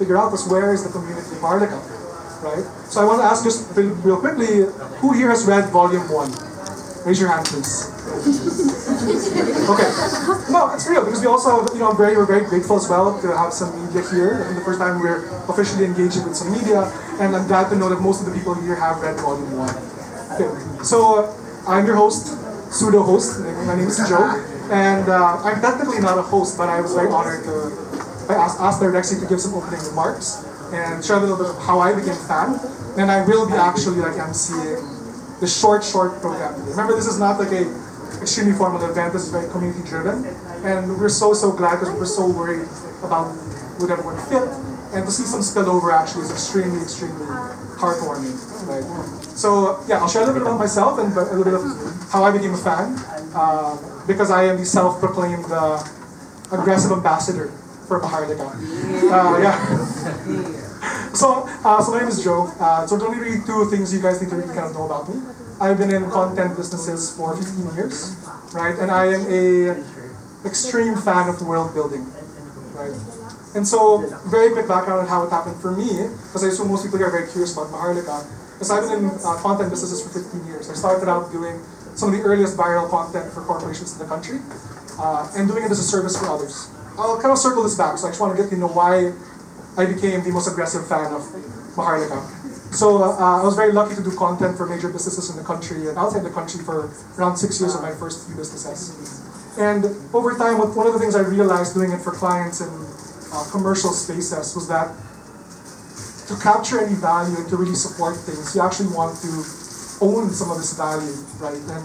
figure out was where is the community of Maharlika, right? So I want to ask just real quickly, who here has read Volume 1? Raise your hand, please. Okay. No, it's real because we also, we're very grateful as well to have some media here. I think the first time we're officially engaging with some media, and I'm glad to know that most of the people here have read Volume 1. Okay. So I'm your host, pseudo-host. My name is Joe, and I'm technically not a host, but I was very honored to. I asked Alexi to give some opening remarks and share a little bit of how I became a fan, and I will be actually emceeing the short program today. Remember, this is not like a extremely formal event. This is very community driven, and we're so glad because we're so worried about would everyone fit, and to see some spillover actually is extremely heartwarming, right? So yeah, I'll share a little bit about myself and a little bit of how I became a fan, because I am the self-proclaimed aggressive ambassador for Maharlika. So my name is Joe. So there's only really two things you guys need to really kind of know about me. I've been in content businesses for 15 years, right? And I am a extreme fan of world building, right? And so, very quick background on how it happened for me, because I assume most people here are very curious about Maharlika. Because I've been in content businesses for 15 years. I started out doing some of the earliest viral content for corporations in the country, and doing it as a service for others. I'll kind of circle this back, so I just want to get you know why I became the most aggressive fan of Maharlika. So I was very lucky to do content for major businesses in the country and outside the country for around 6 years of my first few businesses. And over time, one of the things I realized doing it for clients in commercial spaces was that to capture any value and to really support things, you actually want to own some of this value, right? And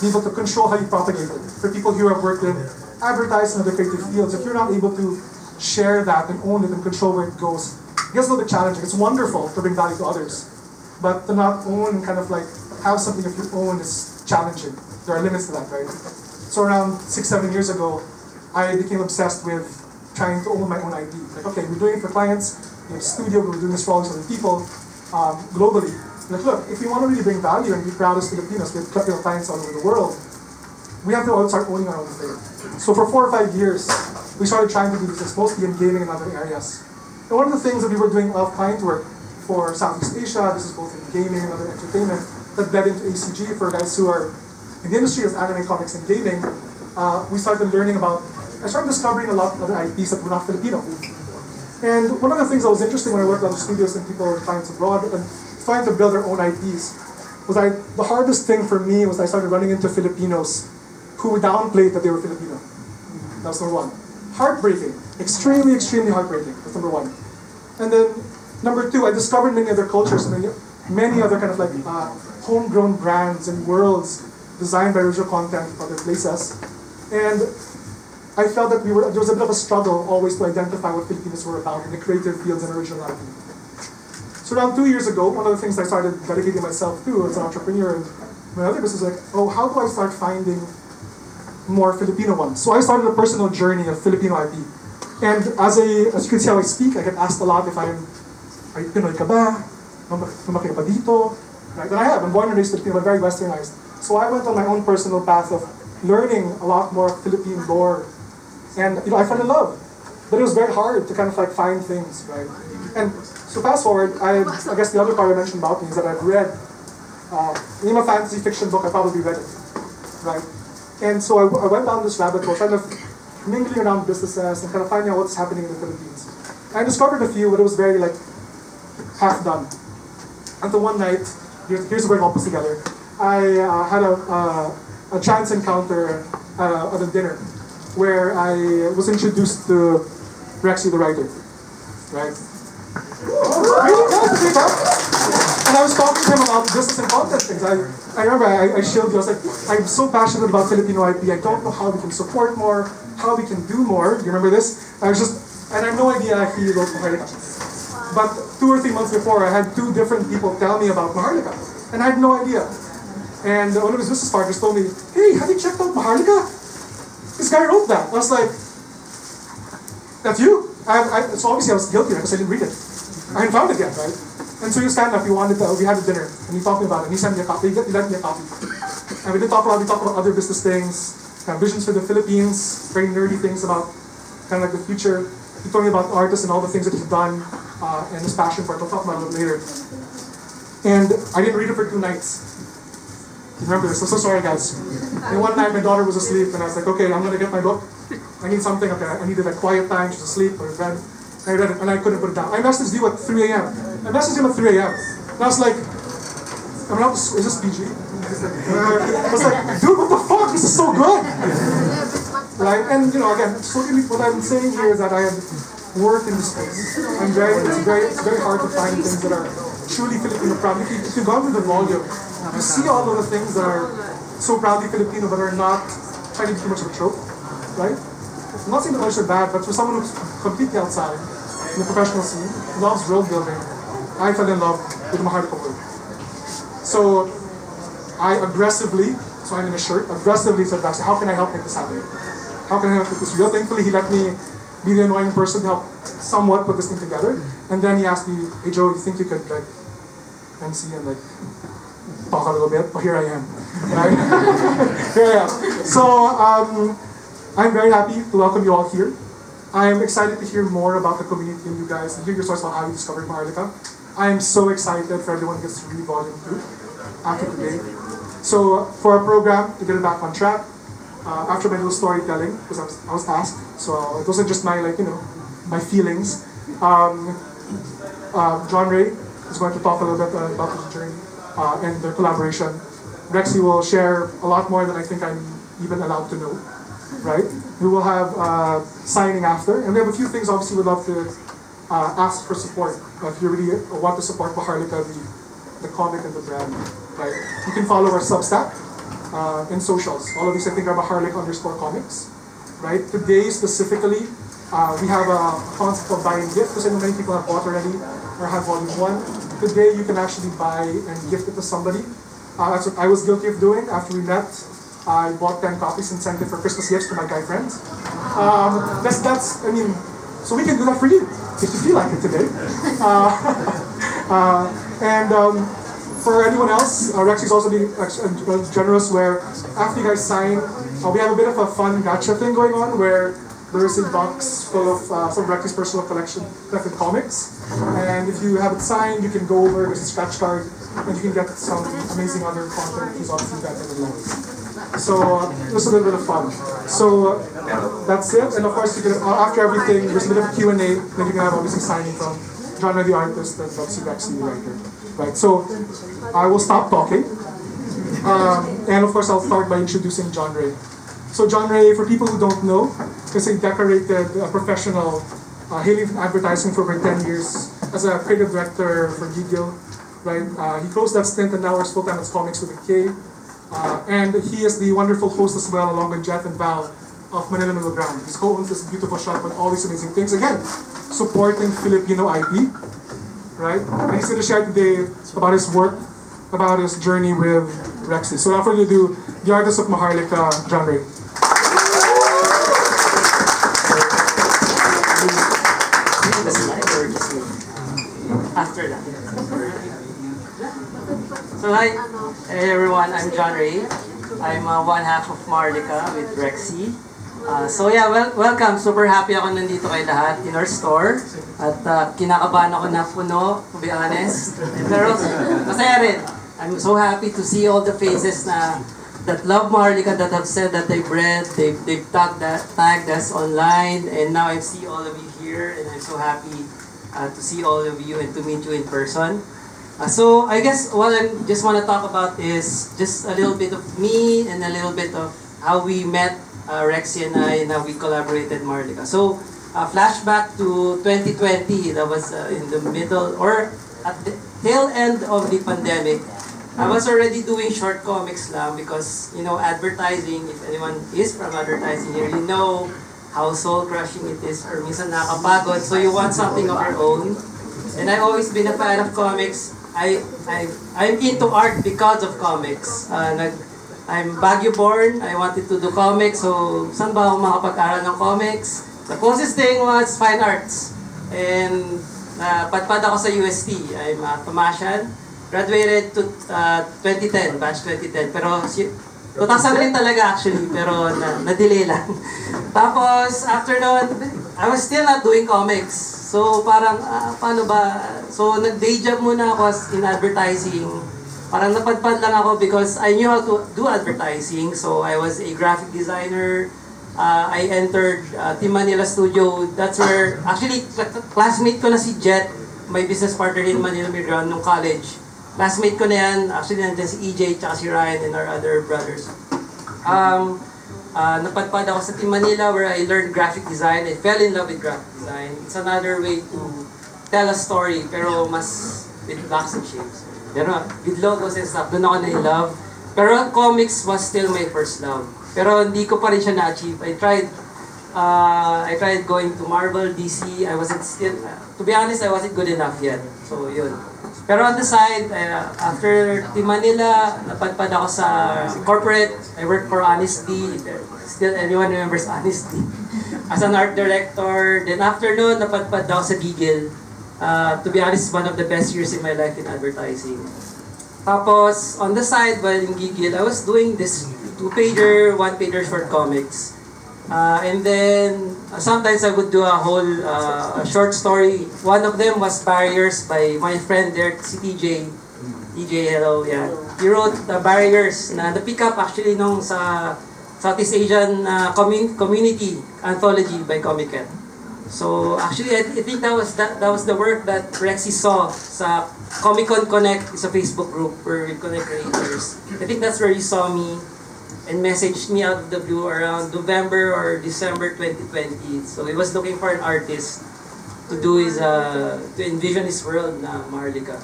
be able to control how you propagate it. For people who have worked in advertising and other creative fields, if you're not able to share that and own it and control where it goes, it gets a little bit challenging. It's wonderful to bring value to others, but to not own and kind of have something of your own is challenging. There are limits to that, right? So around 6-7 years ago, I became obsessed with trying to own my own IP. Okay, we're doing it for clients, we have a studio, we're doing this for all these other people globally. Look, if we want to really bring value and be proud as Filipinos with clients all over the world, we have to all start owning our own thing. So for 4 or 5 years, we started trying to do this, mostly in gaming and other areas. And one of the things that we were doing a lot of client work for Southeast Asia, this is both in gaming and other entertainment, that led into ACG for guys who are in the industry as anime, comics, and gaming. I started discovering a lot of other IPs that were not Filipino. And one of the things that was interesting when I worked with other studios and people and clients abroad and trying to build their own IPs was the hardest thing for me was I started running into Filipinos who downplayed that they were Filipino. That was number one. Heartbreaking. Extremely heartbreaking. That's number one. And then number two, I discovered many other cultures, many other kind of homegrown brands and worlds designed by original content from other places. And I felt that there was a bit of a struggle always to identify what Filipinos were about in the creative fields and original IP. So around 2 years ago, one of the things I started dedicating myself to as an entrepreneur and my other business was how do I start finding more Filipino ones? So I started a personal journey of Filipino IP. And as you can see how I speak, I get asked a lot if are you Pinoy ka ba? Lumaki ka pa dito? Right? And I have. I'm born and raised Filipino, but very westernized. So I went on my own personal path of learning a lot more Philippine lore. And I fell in love. But it was very hard to kind of find things, right? And so fast forward, I guess the other part I mentioned about me is that I've read in a fantasy fiction book, I probably read it, right? And so I went down this rabbit hole, kind of mingling around businesses and kind of finding out what's happening in the Philippines. I discovered a few, but it was very half done. Until one night, here's where it all puts together. I had a chance encounter at a dinner where I was introduced to Rexy the writer, right? Really? And I was talking to him about business and content things. I remember I showed you, I was like, I'm so passionate about Filipino IP, I don't know how we can support more, how we can do more. Do you remember this? And I have no idea if he wrote Maharlika. But 2 or 3 months before, I had 2 different people tell me about Maharlika. And I had no idea. And one of his business partners told me, hey, have you checked out Maharlika? This guy wrote that. I was like, that's you? So obviously I was guilty because I didn't read it. I hadn't found it yet, right? And so you stand up, we had a dinner, and he talked about it, and he sent me a copy, he lent me a copy. And we talked about other business things, kind of visions for the Philippines, very nerdy things about kind of the future. He told me about the artist and all the things that he's done and his passion for it. I'll talk about it later. And I didn't read it for 2 nights. Remember this? I'm so sorry, guys. And one night my daughter was asleep, and I was like, okay, I'm gonna get my book. I need something. Okay, I needed a quiet time. She's asleep. I read it, and I couldn't put it down. I messaged you at 3 a.m. I messaged him at 3 a.m. And I was like, is this PG? I was like, dude, what the fuck? This is so good. Right? And again, so what I'm saying here is that I have worked in this space. It's very hard to find things that are truly Filipino proud. If you go through the volume, you see all of the things that are so proudly Filipino but are not trying to be too much of a trope, right? I'm not saying that others are bad, but for someone who's completely outside in the professional scene, loves world building, I fell in love with Maharlika Vol.2. So I aggressively, so I'm in a shirt, aggressively said back, how can I help make this happen? How can I help make this real? Thankfully, he let me be the annoying person to help somewhat put this thing together. And then he asked me, hey Joe, you think you could MC and talk a little bit? Oh, here I am. Right? Here I am. So I'm very happy to welcome you all here. I'm excited to hear more about the community and you guys, and hear your stories about how you discovered Maharlika. I'm so excited for everyone who gets to read Volume 2 after today. So for our program, to get it back on track, after my little storytelling, because I was asked, so it wasn't just my my feelings. John Ray is going to talk a little bit about his journey and their collaboration. Rexy will share a lot more than I think I'm even allowed to know, right? We will have signing after, and we have a few things obviously we'd love to ask for support. If you really want to support Maharlika, the comic and the brand, right? You can follow our Substack in socials. All of these I think are Maharlika_comics, right? Today specifically, we have a concept of buying gift because I know many people have bought already or have Volume 1. Today you can actually buy and gift it to somebody. That's what I was guilty of doing after we met. I bought 10 copies and sent it for Christmas gifts to my guy friends. So we can do that for you if you feel like it today. For anyone else, Rexy's also being generous where after you guys sign, we have a bit of a fun gacha thing going on where there is a box full of some of Rexy's personal collected comics. And if you have it signed, you can go over, there's a scratch card, and you can get some amazing other content he's obviously got in the life. So just a little bit of fun. So that's it. And of course, you can, after everything, there's a bit of a Q&A, then you can have obviously signing from John the artist and obviously Rexy the writer. Right, so I will stop talking. And of course, I'll start by introducing John Ray. So John Ray, for people who don't know, is a decorated professional hailing from advertising for over 10 years as a creative director for Giggle. Right, he closed that stint and now works full-time at Komiks with a K. And he is the wonderful host as well, along with Jeff and Val of Manila Underground. He co-owns this beautiful shop with all these amazing things. Again, supporting Filipino IP. Right? And he's going to share today about his work, about his journey with Rexy. So without further ado, the artist of Maharlika, John Ray. After that. So hi everyone, I'm John Ray. I'm one half of Maharlika with Rexy. Welcome. Super happy ako nandito kay lahat in our store. At kinakabahan ako na puno, to be honest. Pero masaya rin. I'm so happy to see all the faces that love Maharlika, that have said that they've read, they've tagged us online, and now I see all of you here, and I'm so happy to see all of you and to meet you in person. So I guess what I just want to talk about is just a little bit of me and a little bit of how we met, Rexy and I, and how we collaborated Maharlika. So flashback to 2020, that was in the middle or at the tail end of the pandemic. I was already doing short comics lang because, advertising, if anyone is from advertising here, you know how soul-crushing it is or minsan nakakapagod. So you want something of your own. And I've always been a fan of comics. I'm into art because of comics. I'm Baguio born. I wanted to do comics. So saan ba ako makapag-aral ng comics? The closest thing was fine arts. And padpad ako sa UST. I'm a Tomasian. Graduated to 2010, batch 2010. Pero 2000 rin talaga actually, pero na-delay lang. Tapos after noon, I was still not doing comics. So parang, paano ba? So nag-day job muna ako in advertising. Parang napadpad lang ako because I knew how to do advertising. So I was a graphic designer. I entered Team Manila Studio. That's where, actually, classmate ko na si Jet, my business partner in Manila Migran nung college. Classmate ko na yan. Actually, nandiyan si EJ, tsaka si Ryan and our other brothers. Napadpad ako sa Team Manila where I learned graphic design. I fell in love with graphic design. It's another way to tell a story, pero mas with blocks and shapes. Pero with logos and stuff, doon ako na-in-love. Pero comics was still my first love. Pero hindi ko pa rin siya na-achieve. I tried going to Marvel, DC. I wasn't still, to be honest, I wasn't good enough yet. So yun. Pero on the side, after Team Manila, napadpad ako sa corporate. I worked for Honesty. Still, anyone remembers Honesty? As an art director. Then after noon, napadpad ako sa Gigil. To be honest, one of the best years in my life in advertising. Tapos, on the side, while in Gigil, I was doing this 2-pager, 1-pager short comics. And then, sometimes I would do a whole short story. One of them was Barriers by my friend there, si TJ. TJ, hello, yeah. He wrote the Barriers na na-pick up actually nung sa Southeast Asian Community Anthology by Comiket. So actually, I think that was the work that Rexy saw sa Comic-Con Connect. It's a Facebook group where we connect creators. I think that's where he saw me and messaged me out of the blue around November or December 2020. So he was looking for an artist to do to envision his world na Maharlika.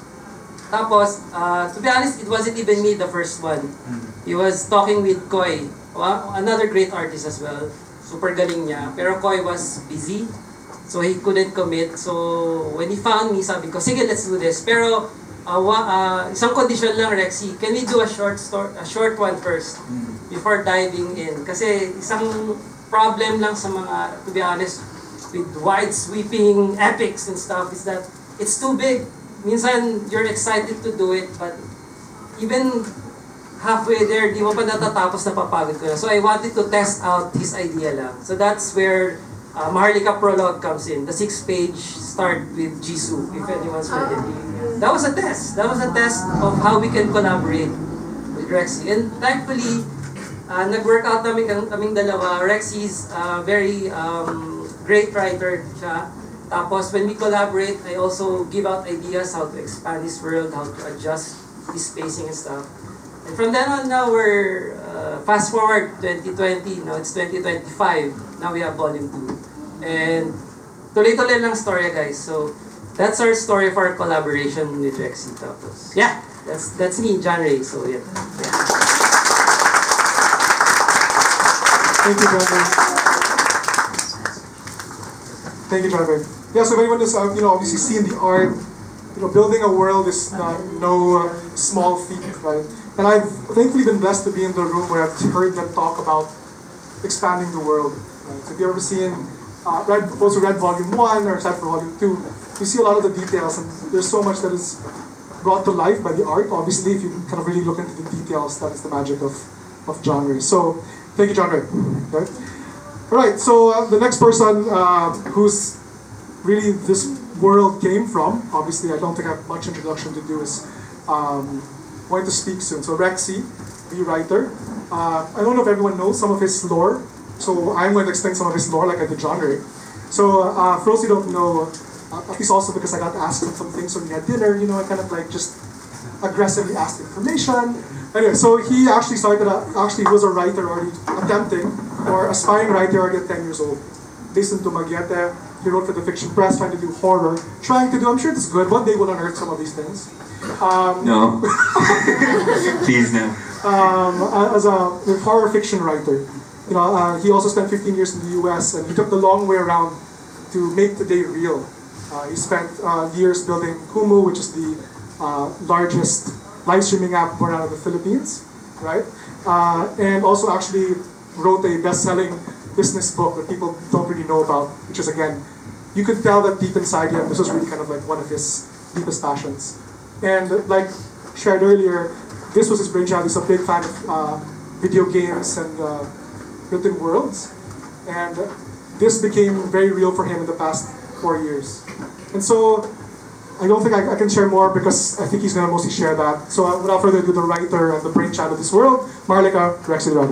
Tapos, to be honest, it wasn't even me the first one. He was talking with Koy, another great artist as well. Super galing niya. Pero Koy was busy. So he couldn't commit. So when he found me, sabi ko, sige, let's do this. Pero isang condition lang, Rexy. Can we do a short one first before diving in? Kasi isang problem lang sa mga, to be honest, with wide sweeping epics and stuff is that it's too big. Minsan you're excited to do it, but even halfway there, di mo pa natatapos, napapagod ko na. So I wanted to test out his idea lang. So that's where Maharlika Prologue comes in. The 6-page start with Jisoo, if anyone's read it. That was a test. That was a test of how we can collaborate with Rexy. And thankfully, nag-work out kaming dalawa. Rexy's very great writer siya. Tapos when we collaborate, I also give out ideas how to expand his world, how to adjust his spacing and stuff. And from then on, now we're fast forward 2020, now it's 2025. Now we have volume 2. And tuloy-tuloy lang story, guys. So that's our story for our collaboration with Rexy. Tapos, yeah, that's me, John Ray. So yeah. Thank you, John Ray. Thank you, John Ray. Yeah, so if anyone is, obviously seen the art, building a world is no small feat, right? And I've thankfully been blessed to be in the room where I've heard them talk about expanding the world. Right? So if you've ever seen, also read Volume 1 or except for Volume 2, you see a lot of the details, and there's so much that is brought to life by the art. Obviously, if you kind of really look into the details, that is the magic of genre. So, thank you, genre. Okay. All right. So the next person who's really this world came from, obviously, I don't think I have much introduction to do, is going to speak soon. So Rexy, the writer. I don't know if everyone knows some of his lore. So I'm going to explain some of his lore like I did genre. So for those who don't know, at least also because I got asked some things when we had dinner, I kind of like just aggressively asked information. Anyway, so he actually he was a writer already attempting, or aspiring writer already at 10 years old. Based in Dumaguete, he wrote for the Fiction Press, trying to do horror, I'm sure it's good, one day we'll unearth some of these things. No. Please no. As a horror fiction writer. He also spent 15 years in the US, and he took the long way around to make today real. He spent years building Kumu, which is the largest live streaming app born out of the Philippines, right? And also actually wrote a best-selling business book that people don't really know about, which is, again, you could tell that deep inside him, this was really kind of like one of his deepest passions. And like shared earlier, this was his brainchild. He's a big fan of video games and written worlds. And this became very real for him in the past 4 years. And so, I don't think I can share more because I think he's gonna mostly share that. So without further ado, the writer and the brainchild of this world, Maharlika Vol.2.